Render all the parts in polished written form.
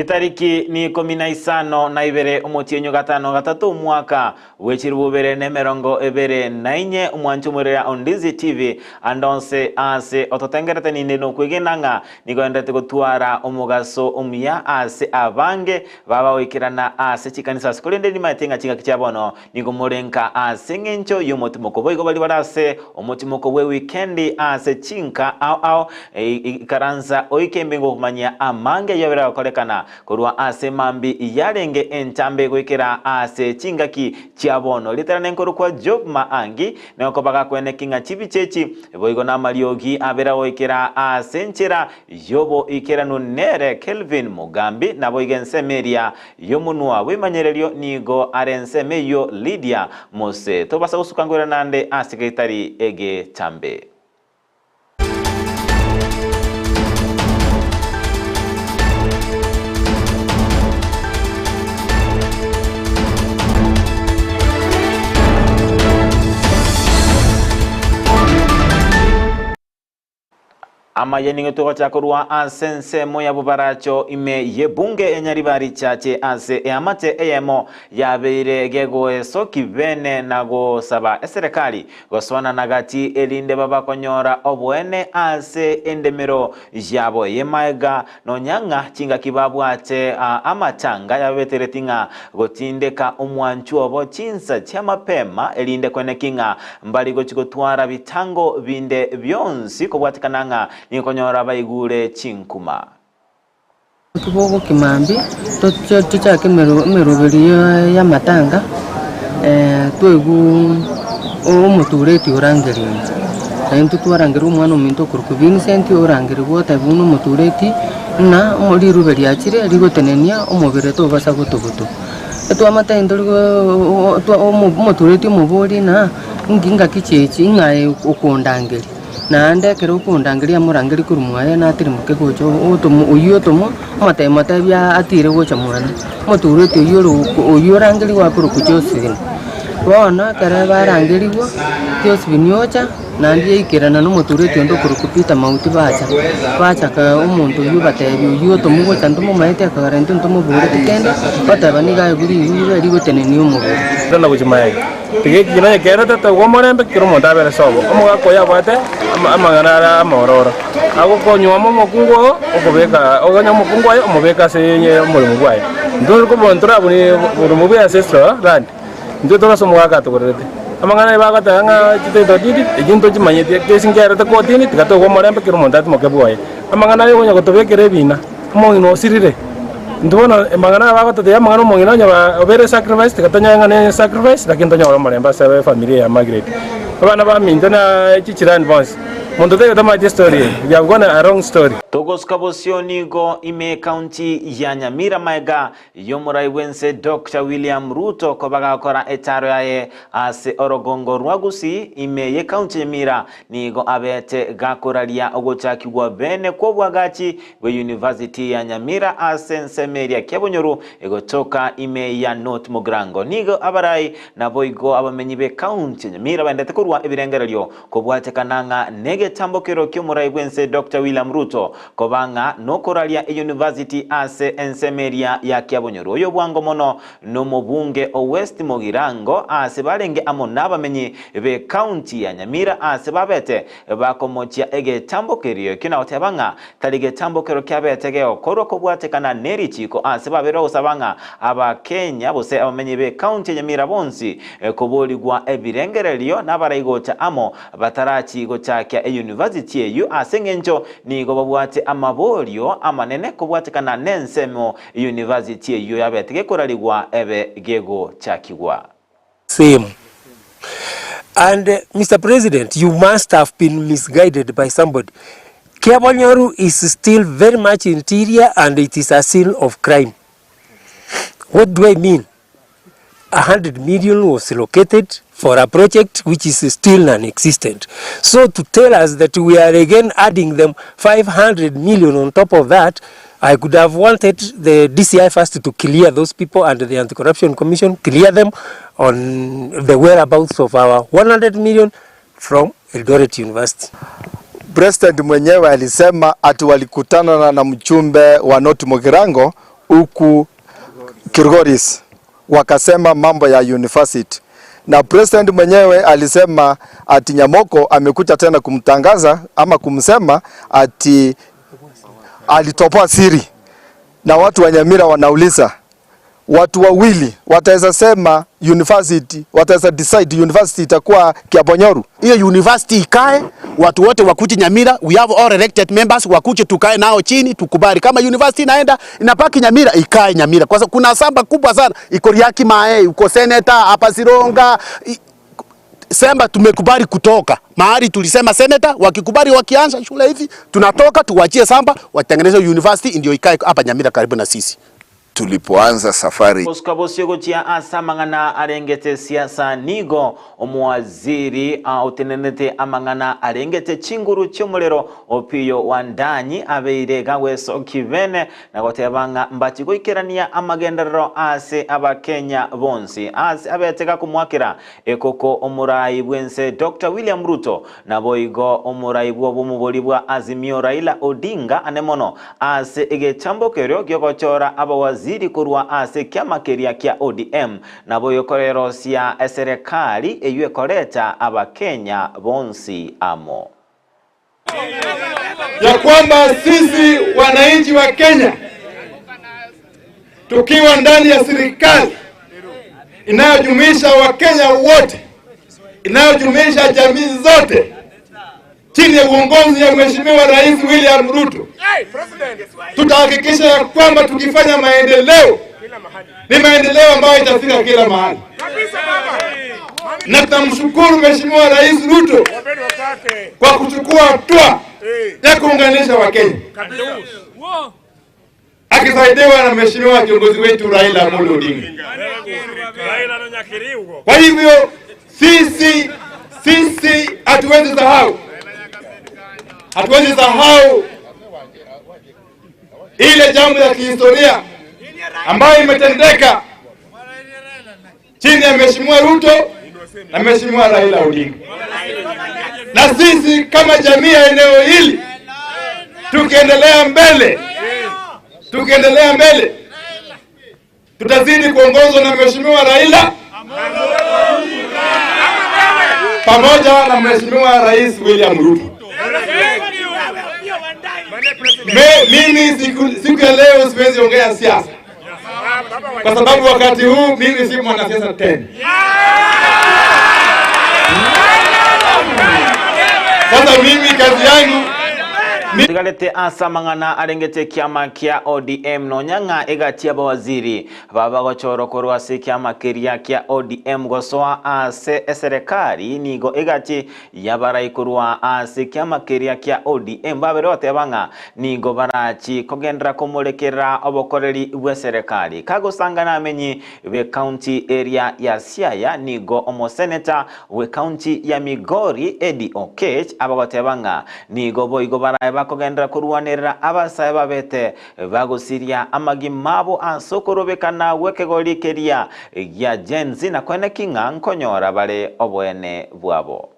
Itariki ni 15 na ibere umutienyo gatano gatatu mwaka wechirububere ne merongo ebere nainye umwanchu murera Ondizi TV andonse ase ototengerete ni neno kwegenanga nigoendete gutwara umugaso umya ase abange baba wikirana ase chikanisa sikolende ni matenga chinga kichabono nigomurenka ase ngencho yomotimoko boigo bali barase omotimoko we weekendi ase chinka au karanza oikembengo kumanya amange yabera kolekana korwa ase mambi yarenge entambe gwekera ase chingaki chiabono literane nkoro kwa Job Maangi nako baga kwene kinga chibichechi boigo na maliogi abera wekera ase nchera yobo ikera nunere Kelvin Mugambi na boigense meria yomunwa wimanyerelio nigo arense meyo Lydia Mose tobasa usukangwera nande asikitari ege tambe. Ama yeninge tuko chakurua asense moya bubaracho ime yebunge enyaribari chache ase eamate eyemo yabeire gego esoki bene nago saba eserekali goswana nagati elinde baba konyora obwene ase endemero jabo yemaega nonyanga chinga kibabu ate amatanga yabeteretinga gotindeka umwanchu obo chinsa chamapema elinde kwene kinga mbali gochigotwara bitango binde byonsi kobwatikananga nikonyora baigure chinkuma kibogo kimambi tuchake meroberi ya matanga twegu umutureti orangeri taintu twarangera umwana ominto kuruku Vincent orangeri gota bunu umutureti na muri ruberi akire rigotenenia omubere to basa gotogoto etwamata indorigo umutureti mubori na nginga kichechi ingaye okondangeri nande kero kundangiria murangiri kurumwaye na atiri mukegocho uyotomo mata bya atire gocha mwana muturete uyorangiri wakuru kuchosini wana kare barangiriwo Josephine ocha nandi ikirana no muturete ndo kurukupita mauti bacha ka umuntu yubatebi uyotomo gocha ndomo maite akarente ndomo bure kende batabani gaye buri yuri goteneni umubiri ndana kuchimaye tige kinanye kera tata gomorembe kiromo ndabere sobo omuga koya bwate amangana amororo ago konywa mokungo okobeka oganya mokungo ayo omobeka senye omulimo gwaye ndo ko bontora buni mu bya ancestral land ndo to so muga katogorete amangana bagatanga chiteto didi ejinto chimanyete kesingera ta kotini tikato gomorembe kiromo ndati mokebwaye amangana yo gonya gotobekere bina moino sirire ndibona emangana bagatote amangana mongina nya obere sacrifice tikatonya ngane sacrifice lakini tonya omoremba sabe familia ya Margaret abana ba mindana chichirani bonse mundo tega tama story ya gona a wrong story Togos kabosioni go ime county ya Nyamira maega yomurai wense Dr. William Ruto kobaga kora etaro yae ase orogongo rwagusi ime ye county Nyamira nigo abete gakoralia ogochaki gwa bene kwa bwagachi we University ya Nyamira ase nsemeria kebonyoru egotoka ime ya North Mugrango nigo abarai na boigo abamenyibe county Nyamira bandete kurwa ebirengerelyo kobwate kananga nege tambokero kyomurai wense Dr. William Ruto kobanga nokoralia University ase ensemeria ya Kiabonyoru oyo bwango mono no mubunge o West Mogirango ase balenge amonaba menyi be county ya Nyamira ase babete bakomochia ege tambokerio kina otebanga talige tambokero kyabetege okoro kobwate kana neri chiko ase babero osabanga aba Kenya bose abamenyi be county ya Nyamira bonsi koboli gwa ebirengerelio nabaraigota amo batarachi gochakya University eyu ase ngencho nigo babwate amabolio amanene kubwatikana nensemo University eyu yabetege koraligwa ebe gego chakigwa same. And Mr. President, you must have been misguided by somebody. Kiabonyoru is still very much interior and it is a scene of crime. What do I mean? 100 million was allocated for a project which is still non-existent. So to tell us that we are again adding them 500 million on top of that, I could have wanted the DCI first to clear those people and the Anti-Corruption Commission, clear them on the whereabouts of our 100 million from Eldoret University. President mwenyewe alisema ati walikutana na mchumbe wa North Mogirango huku Kilgoris, wakasema mambo ya university, na president mwenyewe alisema ati Nyamoko amekuja tena kumtangaza ama kumsema ati alitopoa siri, na watu wa Nyamira wanauliza, watu wawili wataweza sema university, wataweza decide university itakuwa Kiabonyoru? Hiyo university ikae, watu wote wakuje Nyamira, we have all elected members, wakuje tukae nao chini tukubali kama university inaenda inapaki Nyamira, ikae Nyamira. Kwa sababu kuna samba kubwa sana, iko Riaki Mae, uko senator hapa Sironga. Sema tumekubali kutoka mahali tulisema senator, wakikubali wakianza shule hivi tunatoka tuwachie samba watengeneze university ndio ikae hapa Nyamira karibu na sisi. Tulipoanza safari Oskabosyogo chia asamangana arengete siasa nigo omuwaziri utenenete amangana arengete chinguru cyomulero Opiyo Wandanyi abeire gaweso kivene na gotebanga mbachiko ikerania amagenderero ase abakenya bonsi ase abeteka kumwakira ekoko omurayi bwense Dr. William Ruto na boigo omurayi bw'obumuboli bwa Azimio Raila Odinga anemono ase egechambokero gyogochora abawaziri kurwa ase kiama keria kia ODM na boyokorero cia serikali eyue koleta abakenya bonsi amo ya kwamba sisi wananchi wa Kenya tukiwa ndani ya serikali inayojumuisha Wakenya wote, inayojumuisha jamii zote chini ya uongozi ya Mheshimiwa Rais William Ruto, tutahakikisha ya kwamba tukifanya maendeleo ni maendeleo ambayo itafika kila mahali. Na tunamshukuru Mheshimiwa Rais Ruto kwa kuchukua hatua ya kuunganisha Wakenya, akisaidiwa na Mheshimiwa kiongozi wetu Raila Amolo Odinga. Kwa hivyo sisi hatuwezi sahau ile jambo la kihistoria ambayo imetendeka chini ya Mheshimiwa Ruto na Mheshimiwa Raila Odinga. Na sisi kama jamii ya eneo hili tukiendelea mbele tutazidi kuongozwa na Mheshimiwa Raila pamoja na Mheshimiwa Rais William Ruto. Mimi siku ya leo siwezi ongea siasa kwa sababu wakati huu mimi si mwanasiasa tena. Sasa mimi kazi yangu Tigalete asamangana arengete kiama kia ODM nonyanga egatia bawaziri baba gochoro korwa se kiama keria kia ODM gosoa ase serikali nigo egati yabarai korwa ase kiama keria kia ODM baberote banga nigo barachi kogendra komolekera obokoreri bwe serikali kago sangana amenyi we county area ya Siaya nigo omo senator we county ya Migori Eddie Okech abagote banga nigo boigo barai bakogendera kurwanirira abasaya babete bagusiria amagimabo ansokorobekana wekegolikeria ya jenzi na kwene kinga nkonyora bale obwene bwabo.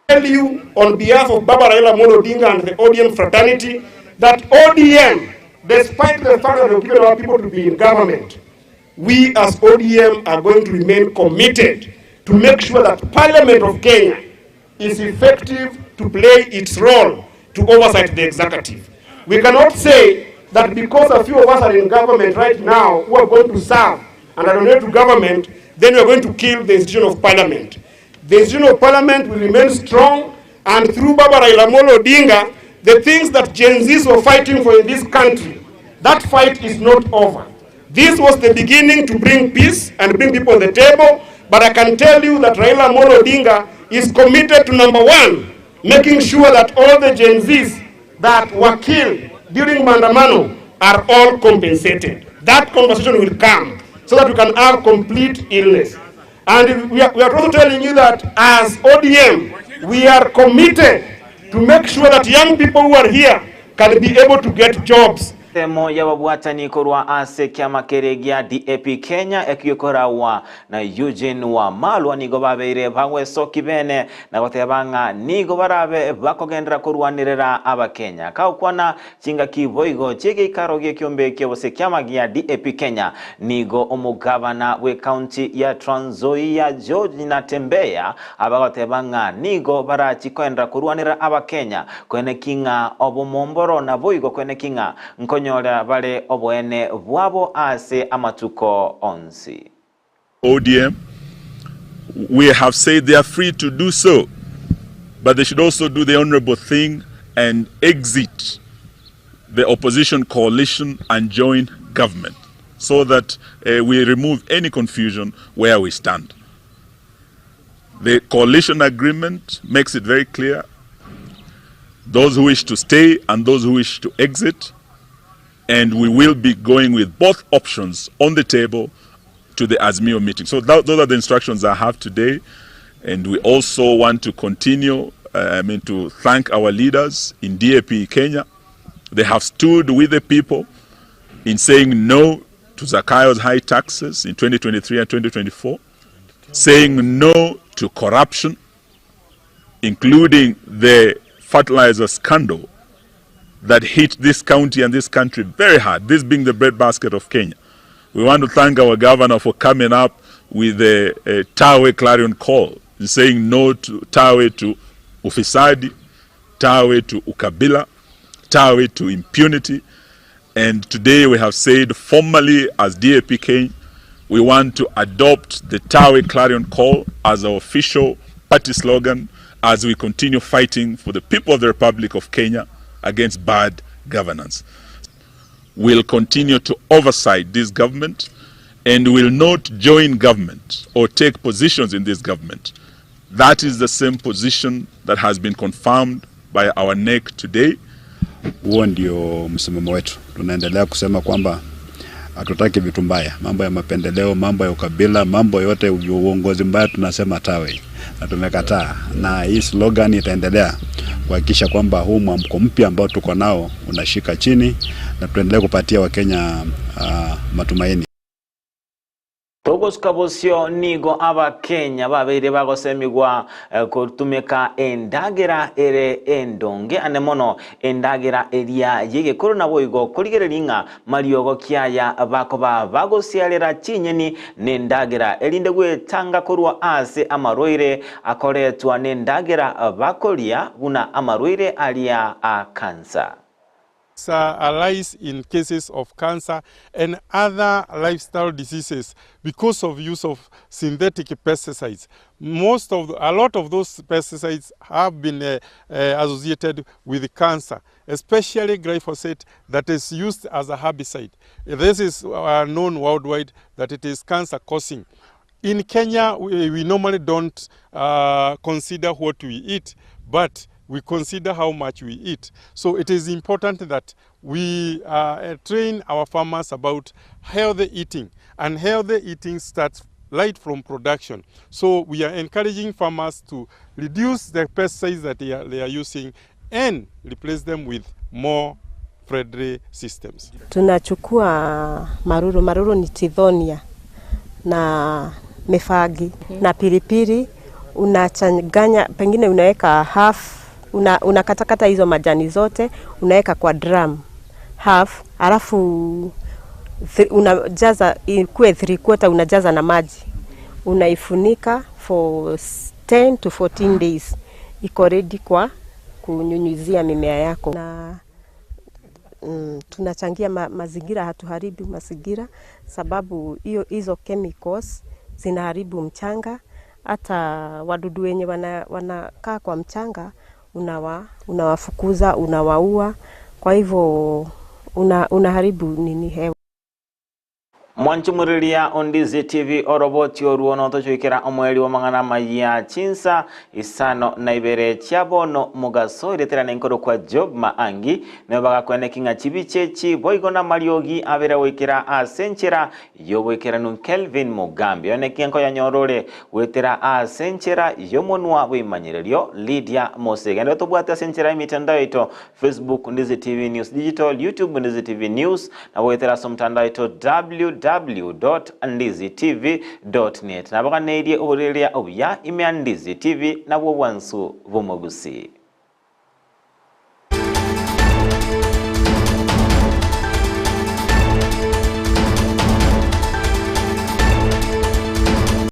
Tell you on behalf of Baba Raila Amolo Odinga and the ODM fraternity that ODM, despite the fact that we've given our people to be in government, we as ODM are going to remain committed to make sure that Parliament of Kenya is effective to play its role to oversight the executive. We cannot say that because a few of us are in government right now who are going to serve and are donated to government, then we are going to kill the institution of Parliament. The institution of Parliament will remain strong, and through Baba Raila Amolo Odinga, the things that Gen Zs were fighting for in this country, that fight is not over. This was the beginning to bring peace and bring people on the table, but I can tell you that Raila Amolo Odinga is committed to number one, making sure that all the Gen Zs that were killed during Maandamano are all compensated. That conversation will come so that we can have complete illness. And we are also telling you that as ODM, we are committed to make sure that young people who are here can be able to get jobs. Temo ya wabwatani korwa ase kiama keregia DAP Kenya ekiokorawa na Eugene wa Malwa nigo babeire bangwe sokibene na gotebanga nigo barabe bakogendera kurwanirira aba Kenya kaukwana chinga kiboigo chege ikarogie kiombe kyobose kiama gia DAP Kenya nigo omugabana we county ya Trans Nzoia George Natembeya abagotebanga nigo barachikoendera kurwanirira aba Kenya kwene kinga obomomboro na boigo kwene kinga nkonyora bale obwene bwabo ase amatuko onsi. ODM, we have said they are free to do so, but they should also do the honorable thing and exit the opposition coalition and join government so that we remove any confusion where we stand. The coalition agreement makes it very clear those who wish to stay and those who wish to exit, and we will be going with both options on the table to the Azimio meeting. So those are the instructions I have today, and we also want to continue to thank our leaders in DAP Kenya. They have stood with the people in saying no to Zakayo's high taxes in 2023 and 2024, saying no to corruption, including the fertilizer scandal that hit this county and this country very hard, this being the breadbasket of Kenya. We want to thank our governor for coming up with a Tawe clarion call, saying no to Tawe to ufisadi, Tawe to ukabila, Tawe to impunity. And today we have said formally as DAP Kenya, we want to adopt the Tawe clarion call as our official party slogan as we continue fighting for the people of the Republic of Kenya against bad governance. We'll continue to oversight this government and will not join government or take positions in this government. That is the same position that has been confirmed by our NEC today. Huo ndio msimamo wetu. Tunaendelea kusema kwamba hatutaki vitu mbaya, mambo ya mapendeleo, mambo ya ukabila, mambo yote uongozi mbaya tunasema tawe. Na tumekataa, na hii slogan itaendelea kuhakikisha kwamba huu mwamko mpya ambao tuko nao unashika chini na tuendelee kupatia Wakenya matumaini. Togos kabosio nigo aba Kenya babeire bagosemigwa kutumeka endagera ere endonge anemono endagera eria yege korona boigo kurigerelinga mariogo kiaya bakoba bagosialera chinyeni nendagera elinde gwetanga korwa ase amaroire akoretwa nendagera bakolia buna amaroire alia a cancer. Arise in cases of cancer and other lifestyle diseases because of use of synthetic pesticides. A lot of those pesticides have been associated with cancer, especially glyphosate that is used as a herbicide. This is known worldwide that it is cancer causing. In Kenya, we normally don't consider what we eat, but we consider how much we eat. So it is important that we train our farmers about healthy eating, and healthy eating starts right from production. So we are encouraging farmers to reduce the pesticides that they are using and replace them with more friendly systems. Tunachukua maruru ni Tithonia na mefagi na pilipili, unachanganya, pengine unaweka half, unakatakata hizo majani zote, unaweka kwa drum half, alafu unajaza ikuwe 3/4, unajaza na maji, unaifunika for 10 to 14 days, iko ready kwa kunyunyuzia mimea yako. Na tunachangia mazingira, hatuharibu mazingira, sababu hizo chemicals zinaharibu mchanga. Hata wadudu wenye wanakaa kwa mchanga unawafukuza, unawaua, kwa hivyo unaharibu hewa. Mwanchumuriria Ondizi TV oroboti oruono tochwikira omweli wa mang'ana maya chinsa isano na ibere chiabono mugaso ireterana inkoro kwa Job Maangi nebaga kwene kinga chibichechi boigona mariogi abere wikira asenchera yobwikira nun Kelvin Mugambi one kienko ya nyorore wetera asenchera yomonwa wimanyirerio Lydia Mosega ndo tobwata asenchera imitandao ito Facebook Ndizi TV News Digital, YouTube Ndizi TV News na wetera somtandao ito www.ndizitv.net nabaga needie oburelia obuya ime Ndizi TV nabwo bwansu bumogusi.